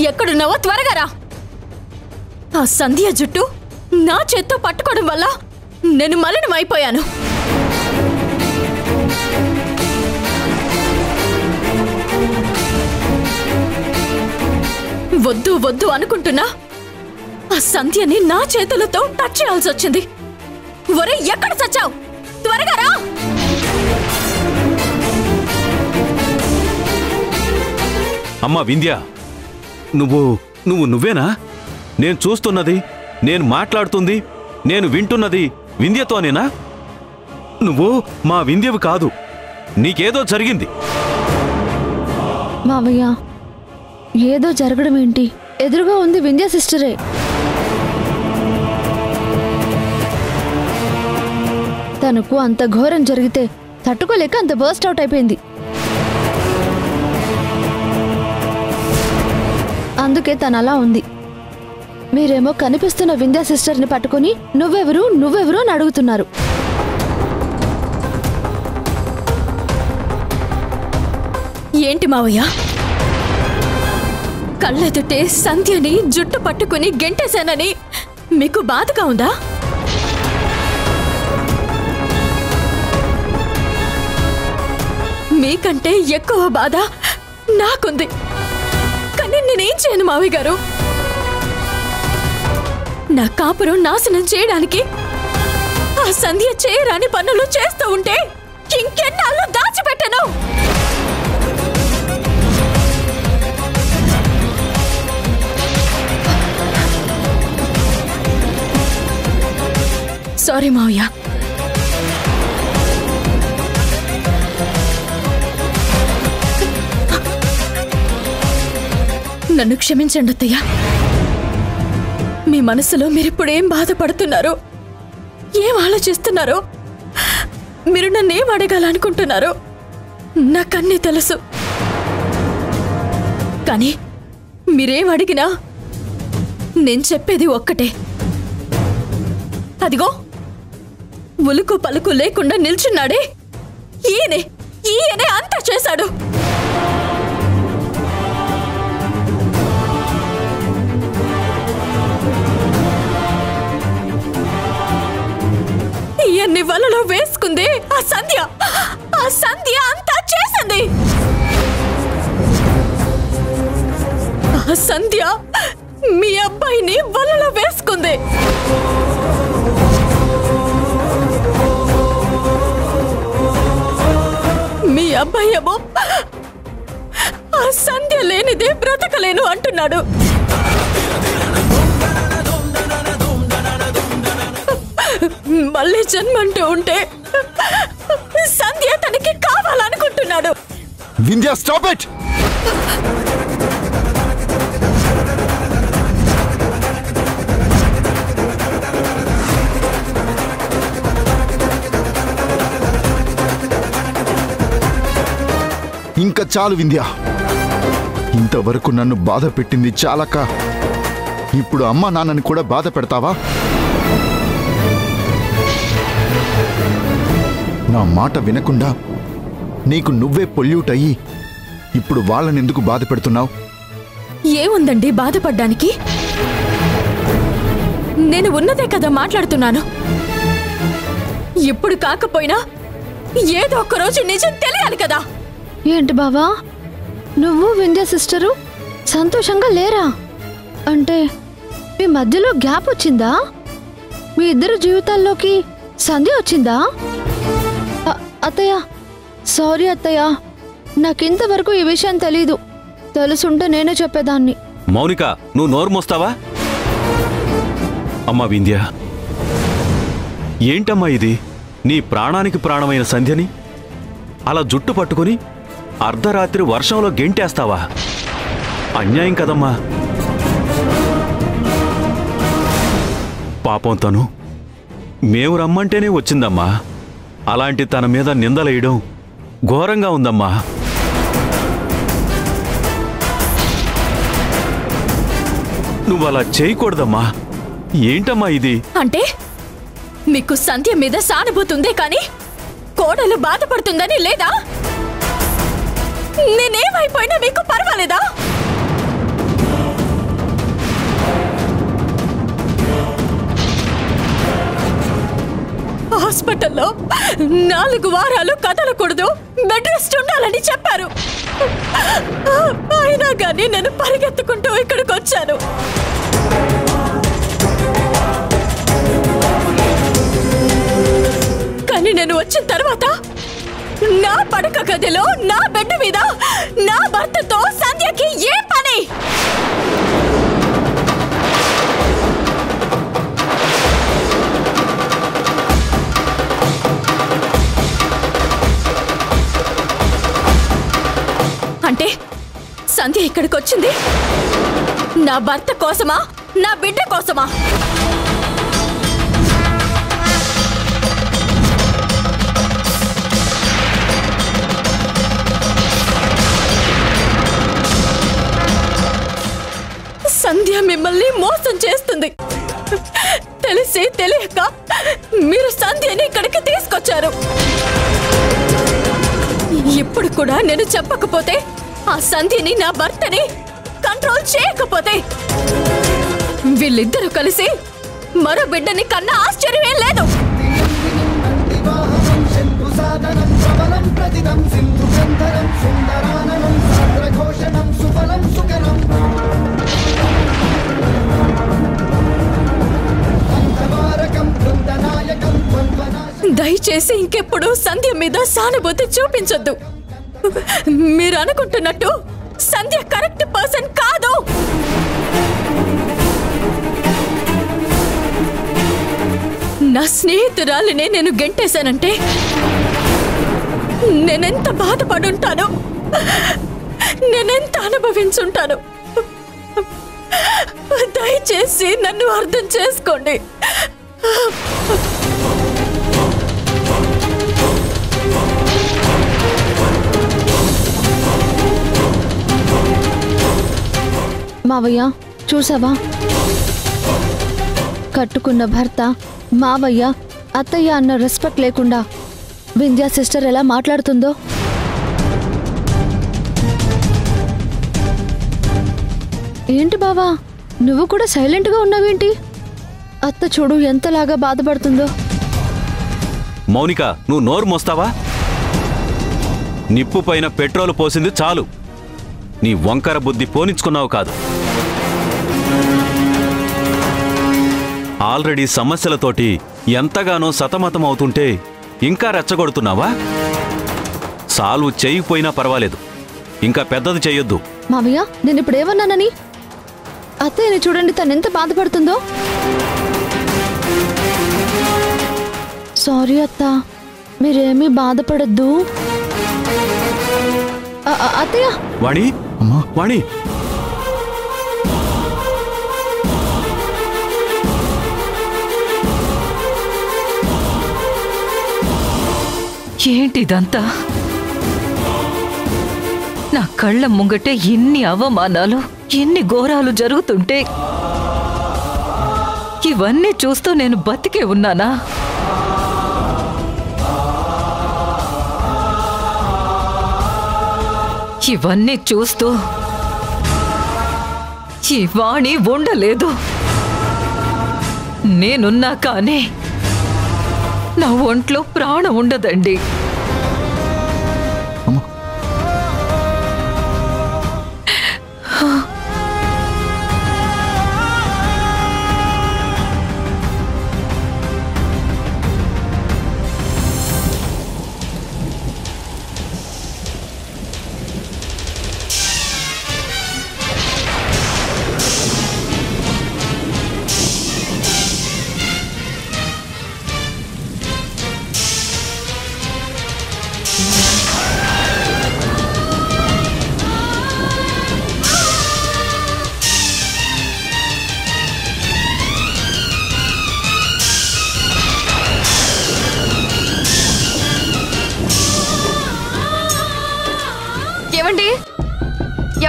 ఎక్కడున్నావో త్వరగా రా. ఆ సంధ్య జుట్టు నా చేత్తో పట్టుకోవడం వల్ల నేను మలినమైపోయాను. వద్దు వద్దు అనుకుంటున్నా ఆ సంధ్యని నా చేతులతో టచ్ చేయాల్సి వచ్చింది. ఒరే, ఎక్కడ చచ్చావు? త్వరగా రా. అమ్మా వింధ్య, నువ్వేనా? నేను చూస్తున్నది, నేను మాట్లాడుతుంది, నేను వింటున్నది వింధ్యతోనేనా? నువ్వు మా వింధ్యవి కాదు. నీకేదో జరిగింది. మావయ్య, ఏదో జరగడం ఏంటి? ఎదురుగా ఉంది వింధ్య సిస్టరే. తనకు అంత ఘోరం జరిగితే తట్టుకోలేక అంత బర్స్ట్ అవుట్ అయిపోయింది. అందుకే తను అలా ఉంది. మీరేమో కనిపిస్తున్న వింధ్య సిస్టర్ని పట్టుకుని నువ్వెవరు అని అడుగుతున్నారు. ఏంటి మావయ్య, కళ్ళెదుటే సంధ్యని జుట్టు పట్టుకుని గెంటేశానని మీకు బాధగా ఉందా? మీకంటే ఎక్కువ బాధ నాకుంది. కానీ నేనేం చేయను మావయ్య గారు. నా కాపురం నాశనం చేయడానికి ఆ సంధ్య చేయరాని పనులు చేస్తూ ఉంటే ఇంకెన్నాళ్ళు దాచిపెట్టను. సారీ మావయ్య. నన్ను క్షమించండి అత్తయ్య. మీ మనసులో మీరిప్పుడేం బాధపడుతున్నారో, ఏం ఆలోచిస్తున్నారో, మీరు నన్నేం అడగాలనుకుంటున్నారో నాకన్నీ తెలుసు. కానీ మీరేం అడిగినా నేను చెప్పేది ఒక్కటే. అదిగో ఉలుకు పలుకు లేకుండా నిల్చున్నాడే ఈయనే అంతా చేశాడు. ఈయన్ని వలలో వేసుకుంది ఆ సంధ్య అంతా చేసింది. ఆ సంధ్య మీ అబ్బాయిని వలలో వేసుకుంది. మీ అబ్బాయి ఏమో ఆ సంధ్య లేనిదే బ్రతకలేను అంటున్నాడు. మళ్ళీ జన్మంటూ ఉంటే సంధ్య తనకి కావాలనుకుంటున్నాడు. Vindhya, stop it! ఇంకా చాలు వింధ్య. ఇంతవరకు నన్ను బాధ పెట్టింది చాలక ఇప్పుడు అమ్మ నాన్నని కూడా బాధ పెడతావా? నా మాట వినకుండా నీకు నువ్వే పొల్యూట్ అయ్యి ఇప్పుడు వాళ్ళనెందుకు బాధ పెడుతున్నావు? ఏముందండి బాధపడ్డానికి? నేను ఉన్నదే కదా మాట్లాడుతున్నాను. ఇప్పుడు కాకపోయినా ఏదో ఒక్కరోజు నిజం తెలియాలి కదా. ఏంటి బావా, నువ్వు వింధ్య సిస్టరు సంతోషంగా లేరా? అంటే మీ మధ్యలో గ్యాప్ వచ్చిందా? మీ ఇద్దరు జీవితాల్లోకి సంధ్య వచ్చిందా? అత్తయ్య, సారీ అత్తయ్య, నాకింతవరకు ఈ విషయం తెలీదు. తెలుసుంటే నేనే చెప్పేదాన్ని. మౌనిక, నువ్వు నోరు మోస్తావా? అమ్మా వింధ్య, ఏంటమ్మా ఇది? నీ ప్రాణానికి ప్రాణమైన సంధ్యని అలా జుట్టు పట్టుకుని అర్ధరాత్రి వర్షంలో గెంటేస్తావా? అన్యాయం కదమ్మా. పాపం తను మేము రమ్మంటేనే వచ్చిందమ్మా. అలాంటి తన మీద నిందలేయడం ఘోరంగా ఉందమ్మా. నువ్వలా చేయకూడదమ్మా. ఏంటమ్మా ఇది? అంటే మీకు సంధ్య మీద సానుభూతుందే కానీ కోడలు బాధపడుతుందని లేదా? నేనేమైపోయినా మీకు పర్వాలేదా? హాస్పిటల్లో 4 వారాలు కదలకూడదు, బెడ్ రెస్ట్ ఉండాలని చెప్పారు. అయినా కానీ నేను పరిగెత్తుకుంటూ ఇక్కడికి వచ్చాను. కానీ నేను వచ్చిన తర్వాత నా పడక గదిలో నా బెడ్ మీద నా భర్తతో సంధ్యకి ఏ పని? అంటే సంధ్య ఇక్కడికి వచ్చింది నా భర్త కోసమా, నా బిడ్డ కోసమా? సంధ్య మిమ్మల్ని మోసం చేస్తుంది. తెలిసి తెలియక మీరు సంధ్యని ఇక్కడికి తీసుకొచ్చారు. ఇప్పుడు కూడా నేను చెప్పకపోతే, ఆ సంధ్యని నా భర్తని కంట్రోల్ చేయకపోతే వీళ్ళిద్దరూ కలిసి మరో బిడ్డని కన్నా ఆశ్చర్యమే లేదు. దయచేసి ఇంకెప్పుడు సంధ్య మీద సానుభూతి చూపించొద్దు. మీరు అనుకుంటున్నట్టు సంధ్య కరెక్ట్ పర్సన్ కాదు. నా స్నేహితురాలినే నేను గెంటేశానంటే నేనెంత బాధపడుంటాను, నేనెంత అనుభవించుంటాను. దయచేసి నన్ను అర్థం చేసుకోండి. మావయ్య చూసావా, కట్టుకున్న భర్త మావయ్య అత్తయ్య అన్న రెస్పెక్ట్ లేకుండా వింధ్యా సిస్టర్ ఎలా మాట్లాడుతుందో. ఏంటి బావా, నువ్వు కూడా సైలెంట్గా ఉన్నావేంటి? అత్త చూడు ఎంతలాగా బాధపడుతుందో. మౌనిక, నువ్వు నోరు మోస్తావా? నిప్పు పైన పెట్రోల్ పోసింది చాలు. నీ వంకర బుద్ధి పోనించుకున్నావు కాదు. ఆల్రెడీ సమస్యలతోటి ఎంతగానో సతమతం అవుతుంటే ఇంకా రెచ్చగొడుతున్నావా? సాల్వ్ చేయకపోయినా పర్వాలేదు, ఇంకా పెద్దది చెయ్యొద్దు. మావయ్య, నేను ఇప్పుడు ఏమన్నానని? అత్తయ్యని చూడండి, తనెంత బాధపడుతుందో. సారీ అత్త, మీరేమీ బాధపడద్దు. అత్తయ్య. వాణి, వాణి, ఏంటిదంతా? నా కళ్ళ ముంగటే ఎన్ని అవమానాలు, ఎన్ని ఘోరాలు జరుగుతుంటే ఇవన్నీ చూస్తూ నేను బతికే ఉన్నానా? ఇవన్నీ చూస్తూ ఈ వాణి ఉండలేదు. నేనున్నా కానీ నా ఒంట్లో ప్రాణం ఉండదండి.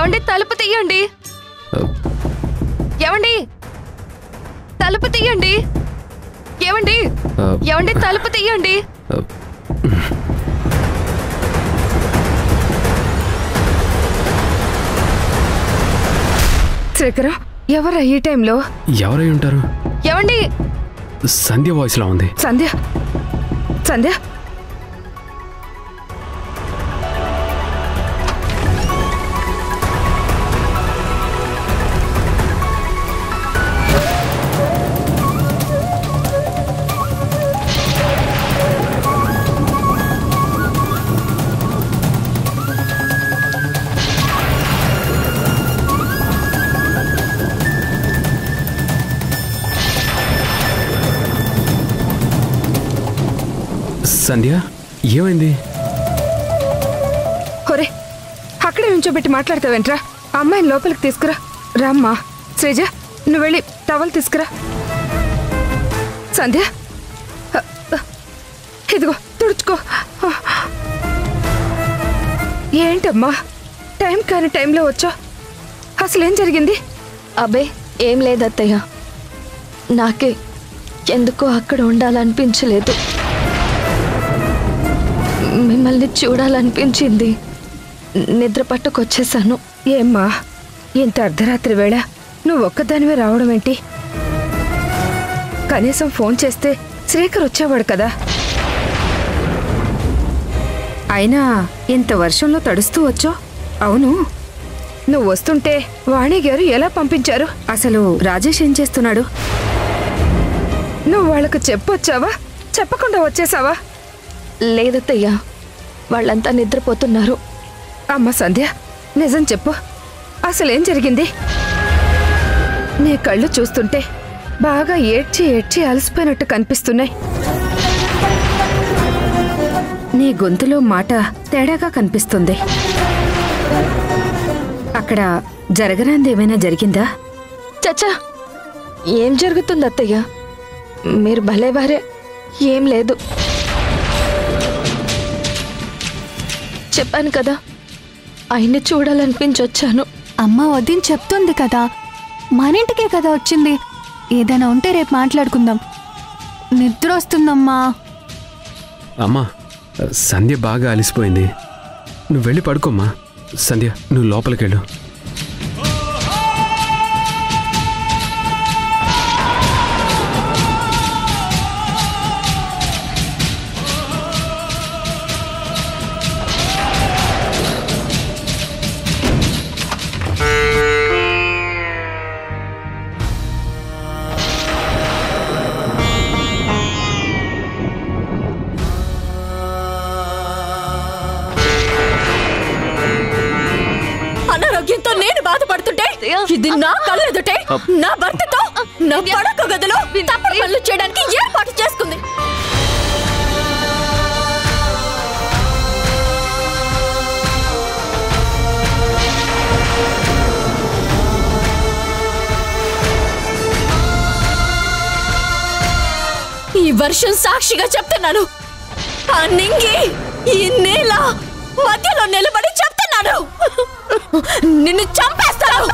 ఏమండి, తలుపు తీయండి. ఏమండి, తలుపు తీయండి. ఏమండి, ఏమండి, తలుపు తీయండి. శేఖర్, ఎవరా ఈ టైంలో? ఎవరై ఉంటారు? ఏమండి? సంధ్య వాయిస్ లా ఉంది. సంధ్య సంధ్య సంధ్య ఏమైంది? ఒరే అక్కడే నుంచోబెట్టి మాట్లాడతావేంట్రా? అమ్మాయిని లోపలికి తీసుకురా. రామ్మా. శ్రీజ నువ్వు వెళ్ళి టవల్ తీసుకురా. సంధ్య ఇదిగో తుడుచుకో. ఏంటమ్మా టైం కాని టైంలో వచ్చా? అసలేం జరిగింది? అబ్బే ఏం లేదత్తయ్య, నాకే ఎందుకో అక్కడ ఉండాలనిపించలేదు. మిమ్మల్ని చూడాలనిపించింది, నిద్ర పట్టుకొచ్చేసాను. ఏమ్మా ఇంత అర్ధరాత్రి వేళ నువ్వు ఒక్కదానివే రావడం ఏంటి? కనీసం ఫోన్ చేస్తే శ్రీకర్ వచ్చేవాడు కదా. అయినా ఇంత వర్షంలో తడుస్తూ వచ్చో? అవును, నువ్వు వస్తుంటే వాణి గారు ఎలా పంపించారు? అసలు రాజేష్ ఏం చేస్తున్నాడు? నువ్వు వాళ్ళకు చెప్పొచ్చావా? చెప్పకుండా వచ్చేసావా? లేదత్తయ్య, వాళ్ళంతా నిద్రపోతున్నారు. అమ్మ సంధ్య నిజం చెప్పు, అసలేం జరిగింది? నీ కళ్ళు చూస్తుంటే బాగా ఏడ్చి ఏడ్చి అలసిపోయినట్టు కనిపిస్తున్నాయి. నీ గొంతులో మాట తేడాగా కనిపిస్తుంది. అక్కడ జరగరాంది ఏమైనా జరిగిందా? చచ్చా, ఏం జరుగుతుంది అత్తయ్య? మీరు భలేవారే, ఏం లేదు. చెప్పాను కదా, ఆయన్ని చూడాలనిపించొచ్చాను. అమ్మ వదిన చెప్తుంది కదా, మన ఇంటికే కదా వచ్చింది. ఏదైనా ఉంటే రేపు మాట్లాడుకుందాం. నిద్ర వస్తుందమ్మా. అమ్మా సంధ్య బాగా అలిసిపోయింది, నువ్వు వెళ్ళి పడుకోమ్మా. సంధ్య నువ్వు లోపలికెళ్ళు. అనారోగ్యంతో నేను బాధపడుతుంటే ఇది నా కళ్ళెదుటే నా భర్తతో నా పడక గదిలో తప్పుడు పనులు చేయడానికి ఏర్పాటు చేసుకుంది. ఈ వర్షం సాక్షిగా చెప్తున్నాను, ఆ నింగి ఈ నేల మధ్యలో నిలబడి చెప్తున్నాను, నిన్ను చంపేస్తాను.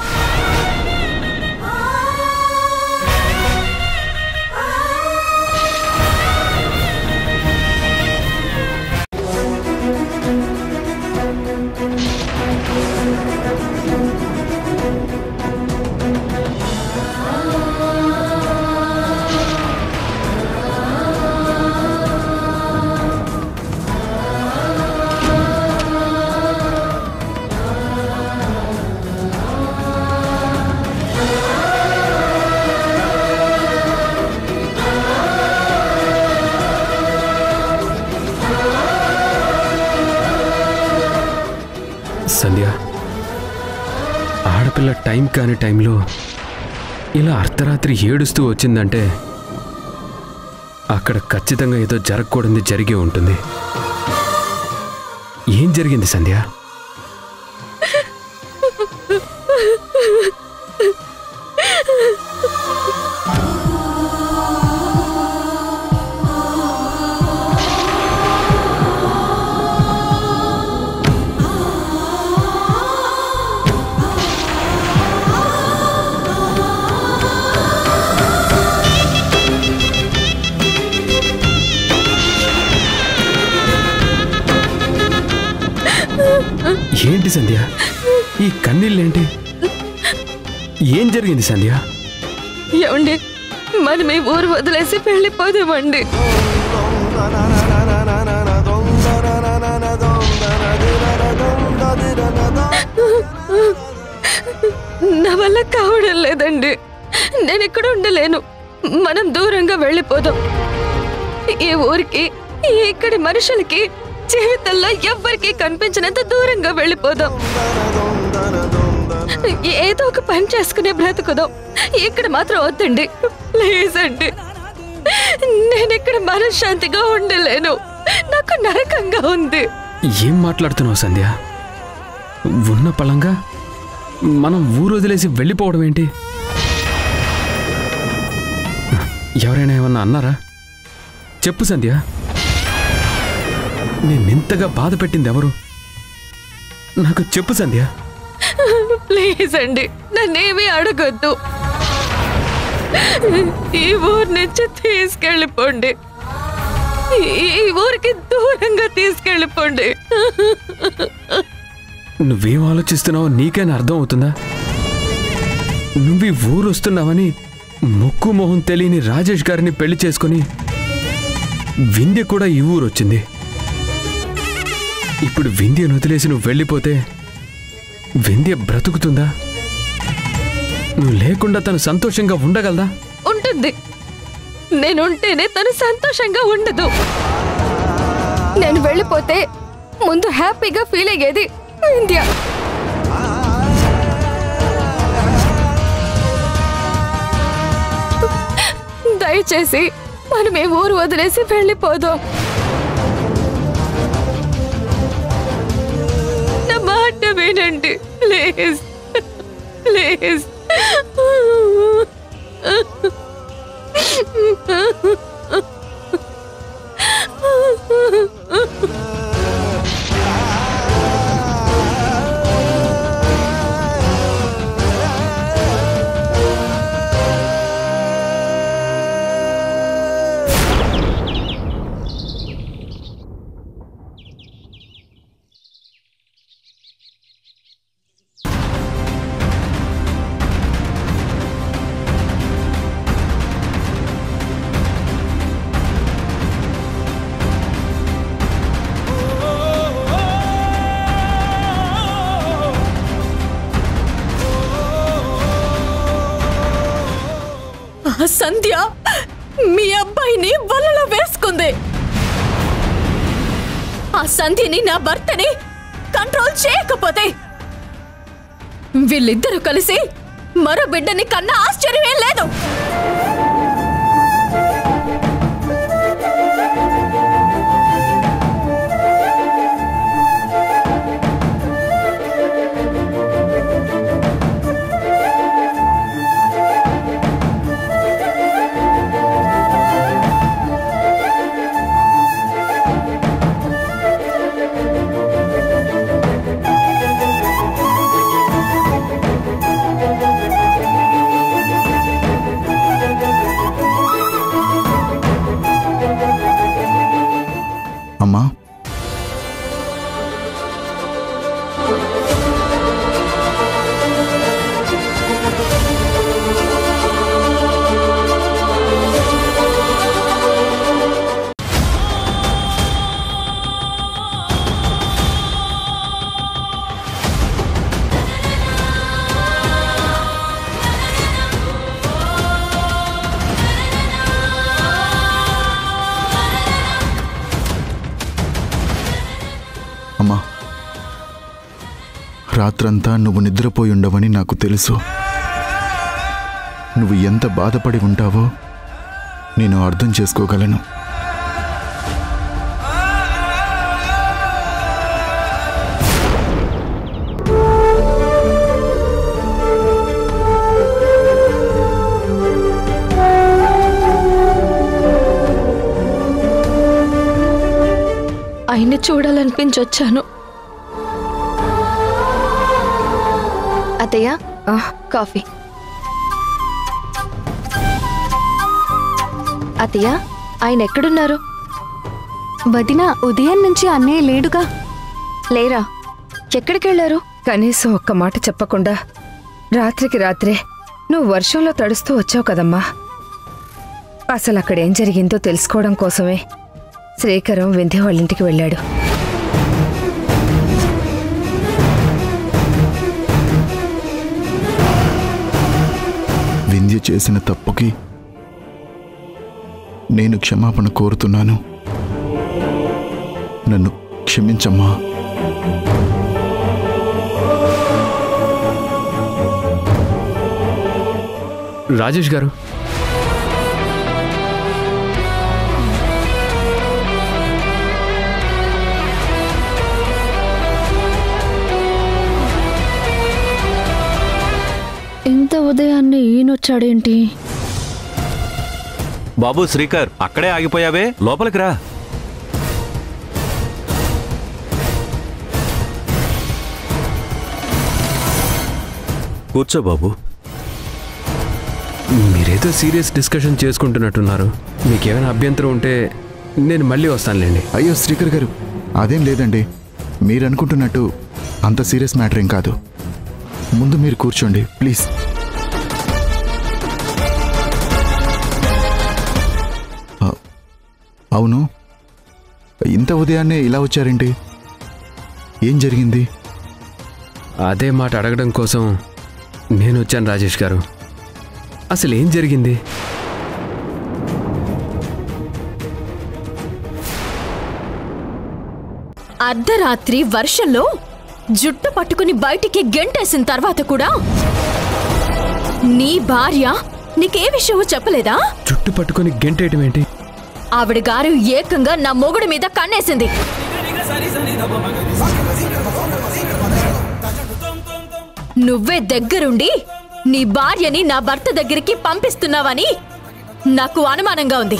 సంధ్య ఆడపిల్ల టైం కాని టైంలో ఇలా అర్ధరాత్రి ఏడుస్తూ వచ్చిందంటే అక్కడ ఖచ్చితంగా ఏదో జరగకూడదు జరిగి ఉంటుంది. ఏం జరిగింది సంధ్య? ఏంటి సంధ్య ఈ కన్నీళ్ళేంటి? ఏం జరిగింది సంధ్య? ఏమండి, మనం ఈ ఊరు వదిలేసి వెళ్ళిపోదామండి. నా వల్ల కావడం లేదండి. నేను ఇక్కడ ఉండలేను. మనం దూరంగా వెళ్ళిపోదాం. ఈ ఊరికి, ఇక్కడి మనుషులకి జీవితంలో ఎవ్వరికి కనిపించినంత దూరంగా వెళ్ళిపోదాం. ఏదో ఒక పని చేసుకునే బ్రతుకుదాం. ఇక్కడ మాత్రం వద్దండి, ప్లీజ్ అండి. నేను ఇక్కడ మనశ్శాంతిగా ఉండలేను. నాకు నరకంగా ఉంది. ఏం మాట్లాడుతున్నావు సంధ్య? ఉన్న పళంగా మనం ఊరు వదిలేసి వెళ్ళిపోవడం ఏంటి? ఎవరైనా ఏమన్నా అన్నారా? చెప్పు సంధ్య, నేనెంతగా బాధ పెట్టింది ఎవరు? నాకు చెప్పు సంధ్య. ప్లీజ్ అండి, నన్నేమీ అడగొద్దు. ఈ ఊరు నుంచి తీసుకెళ్ళిపోండి. ఈ ఊరికి దూరంగా తీసుకెళ్ళిపోండి. నువ్వేం ఆలోచిస్తున్నావో నీకైనా అర్థం అవుతుందా? నువ్వు ఈ ఊరు వస్తున్నావని ముక్కు మొహం తెలియని రాజేష్ గారిని పెళ్లి చేసుకుని వింధ్య కూడా ఈ ఊరు వచ్చింది. ఇప్పుడు వింధ్యను వదిలేసి నువ్వు వెళ్ళిపోతే వింధ్య బ్రతుకుతుందా? నువ్వు లేకుండా తను సంతోషంగా ఉండగలదా? ఉంటుంది. నేనుంటేనే తను సంతోషంగా ఉండదు. నేను వెళ్ళిపోతే ముందు హ్యాపీగా ఫీల్ అయ్యేది వింధ్య. దయచేసి మనం ఈ ఊరు వదిలేసి వెళ్ళిపోదాం. నా మాట వినండి ప్లీజ్, ప్లీజ్. సంధ్య మీ అబ్బాయిని వలలో వేసుకుంది. ఆ సంధ్యని, నా భర్తని కంట్రోల్ చేయకపోతే వీళ్ళిద్దరూ కలిసి మరో బిడ్డని కన్నా ఆశ్చర్యమేం లేదు. అమ్మా, అమ్మా, రాత్రంతా నువ్వు నిద్రపోయి ఉండవని నాకు తెలుసు. నువ్వు ఎంత బాధపడి ఉంటావో నేను అర్థం చేసుకోగలను. ఆయన్ని చూడాలనిపించొచ్చాను. అత్తయ్య, కాఫీ. అత్తయ్య, ఆయన ఎక్కడున్నారు? వదిన, ఉదయం నుంచి అన్నయ్య లేడుగా. లేరా? ఎక్కడికి వెళ్ళారు? కనీసం ఒక్క మాట చెప్పకుండా రాత్రికి రాత్రే నువ్వు వర్షంలో తడుస్తూ వచ్చావు కదమ్మా. అసలు అక్కడేం జరిగిందో తెలుసుకోవడం కోసమే శ్రీకరం వింధ్య వాళ్ళింటికి వెళ్ళాడు. వింధ్య చేసిన తప్పుకి నేను క్షమాపణ కోరుతున్నాను. నన్ను క్షమించమ్మా. రాజేష్ గారు, ఇంత ఉదయాన్నే ఈయనొచ్చాడేంటి? బాబు శ్రీకర్, అక్కడే ఆగిపోయావే, లోపలికి రా. కూర్చో బాబు. మీరేదో సీరియస్ డిస్కషన్ చేసుకుంటున్నట్టున్నారు. మీకేమైనా అభ్యంతరం ఉంటే నేను మళ్ళీ వస్తానులేండి. అయ్యో శ్రీకర్ గారు, అదేం లేదండి. మీరు అనుకుంటున్నట్టు అంత సీరియస్ మ్యాటర్ ఏం కాదు. ముందు మీరు కూర్చోండి ప్లీజ్. అవును, ఇంత ఉదయాన్నే ఇలా వచ్చారేంటి? ఏం జరిగింది? అదే మాట అడగడం కోసం నేను వచ్చాను రాజేష్ గారు. అసలు ఏం జరిగింది? అర్ధరాత్రి వర్షంలో జుట్టు పట్టుకుని బయటికి గెంటేసిన తర్వాత కూడా నీ భార్య నీకే విషయమో చెప్పలేదా? జుట్టు పట్టుకొని గెంటేయటం ఏంటి? ఆవిడ గారు ఏకంగా నా మొగుడి మీద కన్నేసింది. నువ్వే దగ్గరుండి నీ భార్యని నా భర్త దగ్గరికి పంపిస్తున్నావని నాకు అనుమానంగా ఉంది.